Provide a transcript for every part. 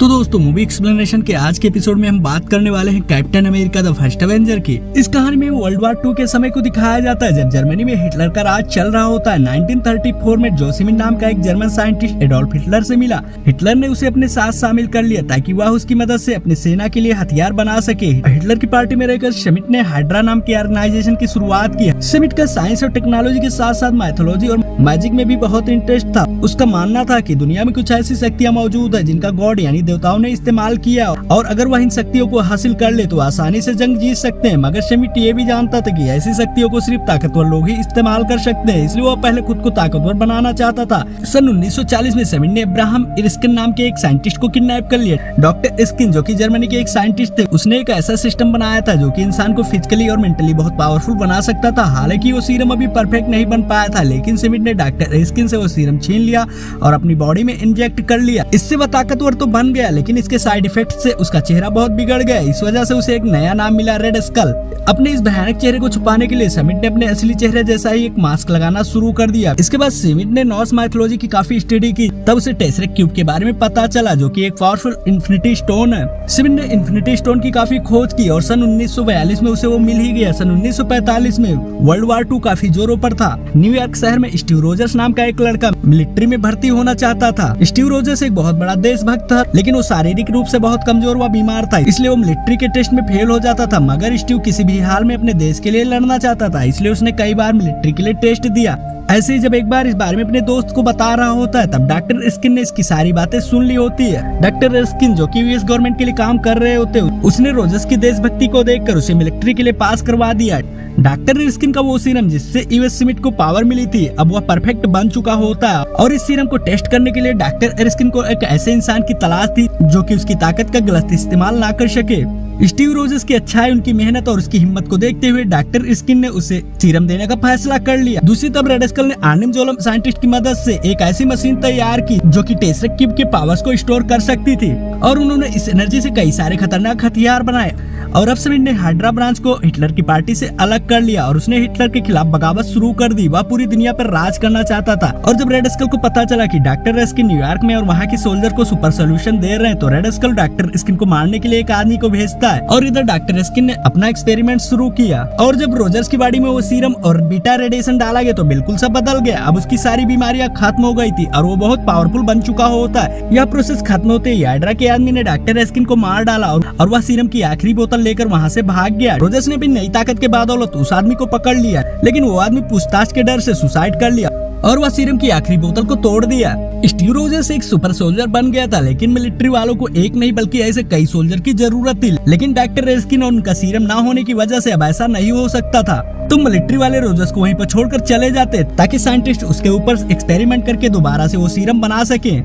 तो दोस्तों movie explanation के आज के एपिसोड में हम बात करने वाले हैं captain America the first Avenger की। इस कहानी में वर्ल्ड वार 2 के समय को दिखाया जाता है जब जर्मनी में हिटलर का राज चल रहा होता है। 1934 में जोसेमिन नाम का एक जर्मन साइंटिस्ट एडोल्फ हिटलर से मिला। हिटलर ने उसे अपने साथ शामिल कर लिया ताकि वह उसकी मदद से अपनी सेना के लिए हथियार बना सके। हिटलर की पार्टी में रहकर श्मिट ने हाइड्रा नाम की ऑर्गेनाइजेशन की शुरुआत की। श्मिट का साइंस और टेक्नोलॉजी के साथ साथ माइथोलॉजी और मैजिक में भी बहुत इंटरेस्ट था। उसका मानना था कि दुनिया में कुछ ऐसी शक्तियां मौजूद है जिनका गॉड यानी देवताओं ने इस्तेमाल किया और अगर वह इन शक्तियों को हासिल कर ले तो आसानी से जंग जीत सकते हैं। मगर श्मिट ये भी जानता था कि ऐसी शक्तियों को सिर्फ ताकतवर लोग ही इस्तेमाल कर सकते हैं, इसलिए वह पहले खुद को ताकतवर बनाना चाहता था। सन 1940 में श्मिट ने अब्राहम इर्स्किन नाम के एक साइंटिस्ट को किडनैप कर लिया। डॉक्टर इर्स्किन जो कि जर्मनी के एक साइंटिस्ट थे, उसने एक ऐसा सिस्टम बनाया था जो कि इंसान को फिजिकली और मेंटली बहुत पावरफुल बना सकता था। हालांकि वो सीरम अभी परफेक्ट नहीं बन पाया था, लेकिन श्मिट ने डॉक्टर इर्स्किन से वो सीरम छीन लिया और अपनी बॉडी में इंजेक्ट कर लिया। इससे वह ताकतवर तो बन गया, लेकिन इसके साइड इफेक्ट से उसका चेहरा बहुत बिगड़ गया। इस वजह से उसे एक नया नाम मिला, रेड स्कल। अपने इस भयानक चेहरे को छुपाने के लिए श्मिट ने अपने असली चेहरे जैसा ही एक मास्क लगाना शुरू कर दिया। इसके बाद श्मिट ने नॉर्स माइथोलॉजी की काफी स्टडी की, तब उसे टेसरेक्ट क्यूब के बारे में पता चला जो कि एक पावरफुल इन्फिनिटी स्टोन है। श्मिट ने इन्फिनिटी स्टोन की काफी खोज की और सन 1942 में उसे वो मिल ही गया। सन 1945 में वर्ल्ड वार 2 काफी जोरों पर था। न्यूयॉर्क शहर में स्टीव रोजर्स नाम का एक लड़का मिलिट्री में भर्ती होना चाहता था। स्टीव रोजर्स एक बहुत बड़ा देशभक्त था, लेकिन वो शारीरिक रूप से बहुत कमजोर व बीमार था, इसलिए वो मिलिट्री के टेस्ट में फेल हो जाता था। मगर स्टीव किसी भी हाल में अपने देश के लिए लड़ना चाहता था, इसलिए उसने कई बार मिलिट्री के लिए टेस्ट दिया। ऐसे ही जब एक बार इस बारे में अपने दोस्त को बता रहा होता है, तब डॉक्टर इर्स्किन ने इसकी सारी बातें सुन ली होती है। डॉक्टर इर्स्किन जो कि यूएस गवर्नमेंट के लिए काम कर रहे होते, उसने रोजर्स की देशभक्ति को देखकर उसे मिलिट्री के लिए पास करवा दिया। डॉक्टर इर्स्किन का वो सीरम जिससे यूएस श्मिट को पावर मिली थी, अब वह परफेक्ट बन चुका होता है और इस सीरम को टेस्ट करने के लिए डॉक्टर इर्स्किन को एक ऐसे इंसान की तलाश थी जो कि उसकी ताकत का गलत इस्तेमाल ना कर सके। स्टीव रोजर्स की अच्छाई, उनकी मेहनत और उसकी हिम्मत को देखते हुए डॉक्टर इर्स्किन ने उसे सीरम देने का फैसला कर लिया। दूसरी तरफ रेड स्कल ने आर्निम जोलम साइंटिस्ट की मदद से एक ऐसी मशीन तैयार की जो कि टेसरेक्ट क्यूब के पावर्स को स्टोर कर सकती थी और उन्होंने इस एनर्जी से कई सारे खतरनाक हथियार बनाए। और अब श्मिट ने हाइड्रा ब्रांच को हिटलर की पार्टी से अलग कर लिया और उसने हिटलर के खिलाफ बगावत शुरू कर दी। वह पूरी दुनिया पर राज करना चाहता था। और जब रेड स्कल को पता चला कि डॉक्टर इर्स्किन न्यूयॉर्क में और वहाँ की सोल्जर को सुपर सोल्यूशन दे रहे हैं, तो रेड स्कल डॉक्टर इर्स्किन को मारने के लिए एक आदमी को भेजता है और इधर डॉक्टर इर्स्किन ने अपना एक्सपेरिमेंट शुरू किया। और जब रोजर्स की बॉडी में वो सीरम और बीटा रेडिएशन डाला गया तो बिल्कुल सब बदल गया। अब उसकी सारी बीमारियां खत्म हो गई थी और वो बहुत पावरफुल बन चुका होता है। यह प्रोसेस खत्म होते ही हाइड्रा के आदमी ने डॉक्टर इर्स्किन को मार डाला और वह सीरम की आखिरी बोतल लेकर वहाँ से भाग गया। रोजर्स ने भी नई ताकत के बदौलत उस आदमी को पकड़ लिया, लेकिन वो आदमी पूछताछ के डर से सुसाइड कर लिया और वह सीरम की आखिरी बोतल को तोड़ दिया। स्टीव रोजर्स एक सुपर सोल्जर बन गया था, लेकिन मिलिट्री वालों को एक नहीं बल्कि ऐसे कई सोल्जर की जरूरत थी। लेकिन डॉक्टर इर्स्किन और उनका सीरम ना होने की वजह से अब ऐसा नहीं हो सकता था। तो मिलिट्री वाले रोजर्स को वहीं पर छोड़कर चले जाते ताकि साइंटिस्ट उसके ऊपर एक्सपेरिमेंट करके दोबारा से वो सीरम बना सके।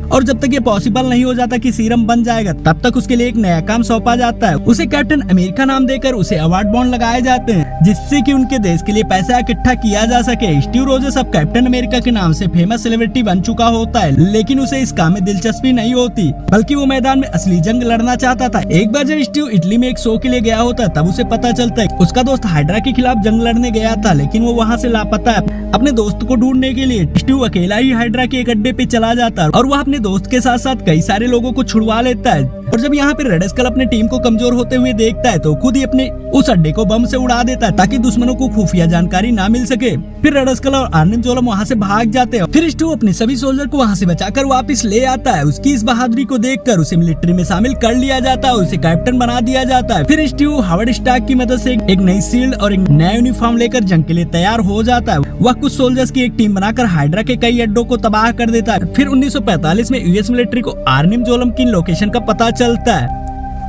और जब तक ये पॉसिबल नहीं हो जाता कि सीरम बन जाएगा, तब तक उसके लिए एक नया काम सौंपा जाता है। उसे कैप्टन अमेरिका नाम देकर उसे अवार्ड बॉन्ड लगाए जाते हैं जिससे कि उनके देश के लिए पैसा इकट्ठा किया जा सके। स्टीव रोजर्स अब कैप्टन अमेरिका के नाम से फेमस सेलिब्रिटी बन चुका होता है, लेकिन उसे इस काम में दिलचस्पी नहीं होती, बल्कि वो मैदान में असली जंग लड़ना चाहता था। एक बार जब स्टीव इटली में एक शो के लिए गया होता है, तब उसे पता चलता है उसका दोस्त हाइड्रा के खिलाफ जंग लड़ने गया था, लेकिन वो वहाँ से लापता है। अपने दोस्त को ढूंढने के लिए स्टीव अकेला ही हाइड्रा के एक अड्डे पे चला जाता है और वह अपने दोस्त के साथ साथ कई सारे लोगों को छुड़वा लेता है। और जब यहाँ पे रेड स्कल अपने टीम को कमजोर होते हुए देखता है, तो खुद ही अपने उस अड्डे को बम से उड़ा देता है ताकि दुश्मनों को खुफिया जानकारी ना मिल सके। फिर रेड स्कल और आर्निम जोलम वहाँ से भाग जाते हैं। फिर स्टीव अपने सभी सोल्जर को वहाँ से बचाकर वापस ले आता है। उसकी इस बहादुरी को देखकर उसे मिलिट्री में शामिल कर लिया जाता है, उसे कैप्टन बना दिया जाता है। फिर स्टीव हावर्ड स्टार्क की मदद से एक नई शील्ड और एक नया यूनिफॉर्म लेकर जंग के लिए तैयार हो जाता है। वह कुछ सोल्जर्स की एक टीम बनाकर हाइड्रा के कई अड्डों को तबाह कर देता है। फिर 1945 में यूएस मिलिट्री को आर्निम जोलम की लोकेशन का पता चलता है।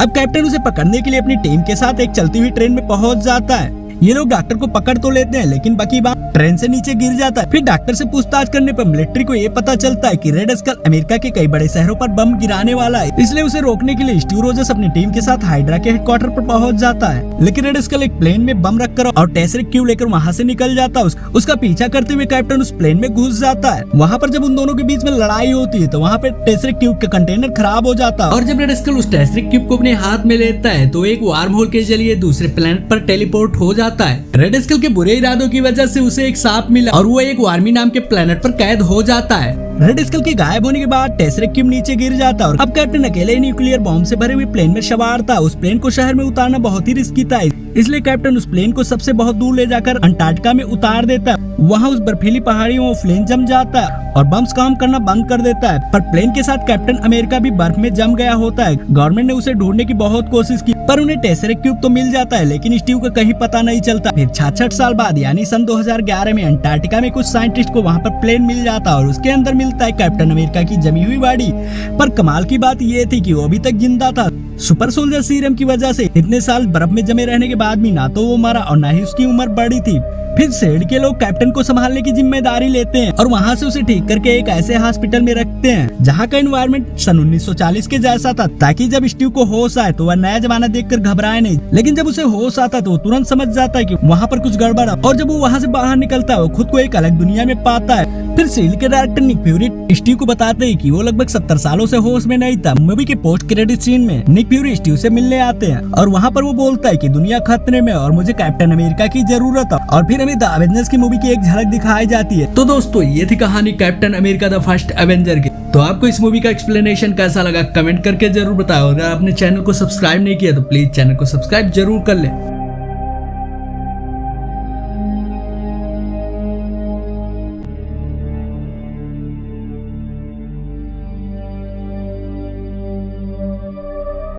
अब कैप्टन उसे पकड़ने के लिए अपनी टीम के साथ एक चलती हुई ट्रेन में पहुंच जाता है। ये लोग डॉक्टर को पकड़ तो लेते हैं, लेकिन बाकी बात ट्रेन से नीचे गिर जाता है। फिर डॉक्टर से पूछताछ करने पर मिलिट्री को ये पता चलता है कि रेड स्कल अमेरिका के कई बड़े शहरों पर बम गिराने वाला है, इसलिए उसे रोकने के लिए स्टीव रोजर्स अपनी टीम के साथ हाइड्रा के हेडक्वार्टर पर पहुंच जाता है। लेकिन रेड स्कल एक प्लेन में बम रखकर और टेसरेक्ट क्यूब लेकर वहाँ से निकल जाता है। उसका पीछा करते हुए कैप्टन उस प्लेन में घुस जाता है। वहाँ पर जब उन दोनों के बीच में लड़ाई होती है, तो वहाँ पे टेसरेक्ट क्यूब का कंटेनर खराब हो जाता है और जब रेड स्कल उस टेसरेक्ट क्यूब को अपने हाथ में लेता है, तो एक वार्म होल के जरिए दूसरे प्लेनेट पर टेलीपोर्ट हो जाता है। रेड स्कल के बुरे इरादों की वजह से उसे उसे एक सांप मिला और वो एक वार्मी नाम के प्लेनेट पर कैद हो जाता है। रेड स्कल के गायब होने के बाद टेसरेक क्यूब नीचे गिर जाता है और अब कैप्टन अकेले न्यूक्लियर बॉम्ब से भरे हुए प्लेन में सवार था। उस प्लेन को शहर में उतारना बहुत ही रिस्की था, इसलिए कैप्टन उस प्लेन को सबसे बहुत दूर ले जाकर अंटार्कटिका में उतार देता है। वहाँ उस बर्फीली पहाड़ियों में प्लेन जम जाता है और बम्स काम करना बंद कर देता है, पर प्लेन के साथ कैप्टन अमेरिका भी बर्फ में जम गया होता है। गवर्नमेंट ने उसे ढूंढने की बहुत कोशिश की, पर उन्हें टेसरेक क्यूब तो मिल जाता है, लेकिन स्टीव का कहीं पता नहीं चलता। फिर 66 साल बाद यानी सन 2011 में अंटार्कटिका में कुछ साइंटिस्ट को वहाँ पर प्लेन मिल जाता है और उसके अंदर मिलता है कैप्टन अमेरिका की जमी हुई बॉडी। पर कमाल की बात ये थी कि वो अभी तक जिंदा था। सुपर सोल्जर सीरम की वजह से इतने साल बर्फ में जमे रहने के बाद भी ना तो वो मरा और ना ही उसकी उम्र बढ़ी थी। फिर शेड के लोग कैप्टन को संभालने की जिम्मेदारी लेते हैं और वहाँ से उसे ठीक करके एक ऐसे हॉस्पिटल में रखते हैं जहाँ का एनवायरनमेंट सन 1940 के जैसा था, ताकि जब स्टीव को होश आए तो वह नया जमाना देखकर घबराए नहीं। लेकिन जब उसे होश आता तो वो तुरंत समझ जाता है कि वहाँ पर कुछ गड़बड़ है और जब वो वहाँ से बाहर निकलता है वो खुद को एक अलग दुनिया में पाता है। फिर शील्ड के डायरेक्टर निक फ्यूरी स्टीव को बताते हैं कि वो लगभग 70 सालों से होश में नहीं था। मूवी के पोस्ट क्रेडिट सीन में निक फ्यूरी स्टीव से मिलने आते हैं और वहाँ पर वो बोलता है कि दुनिया खतरे में और मुझे कैप्टन अमेरिका की जरूरत है। और फिर हमें द एवेंजर्स की मूवी की एक झलक दिखाई जाती है। तो दोस्तों ये थी कहानी captain America the first Avenger की। तो आपको इस मूवी का एक्सप्लेनेशन कैसा लगा कमेंट करके जरूर बताओ। अगर आपने चैनल को सब्सक्राइब नहीं किया तो प्लीज चैनल को सब्सक्राइब जरूर कर ले।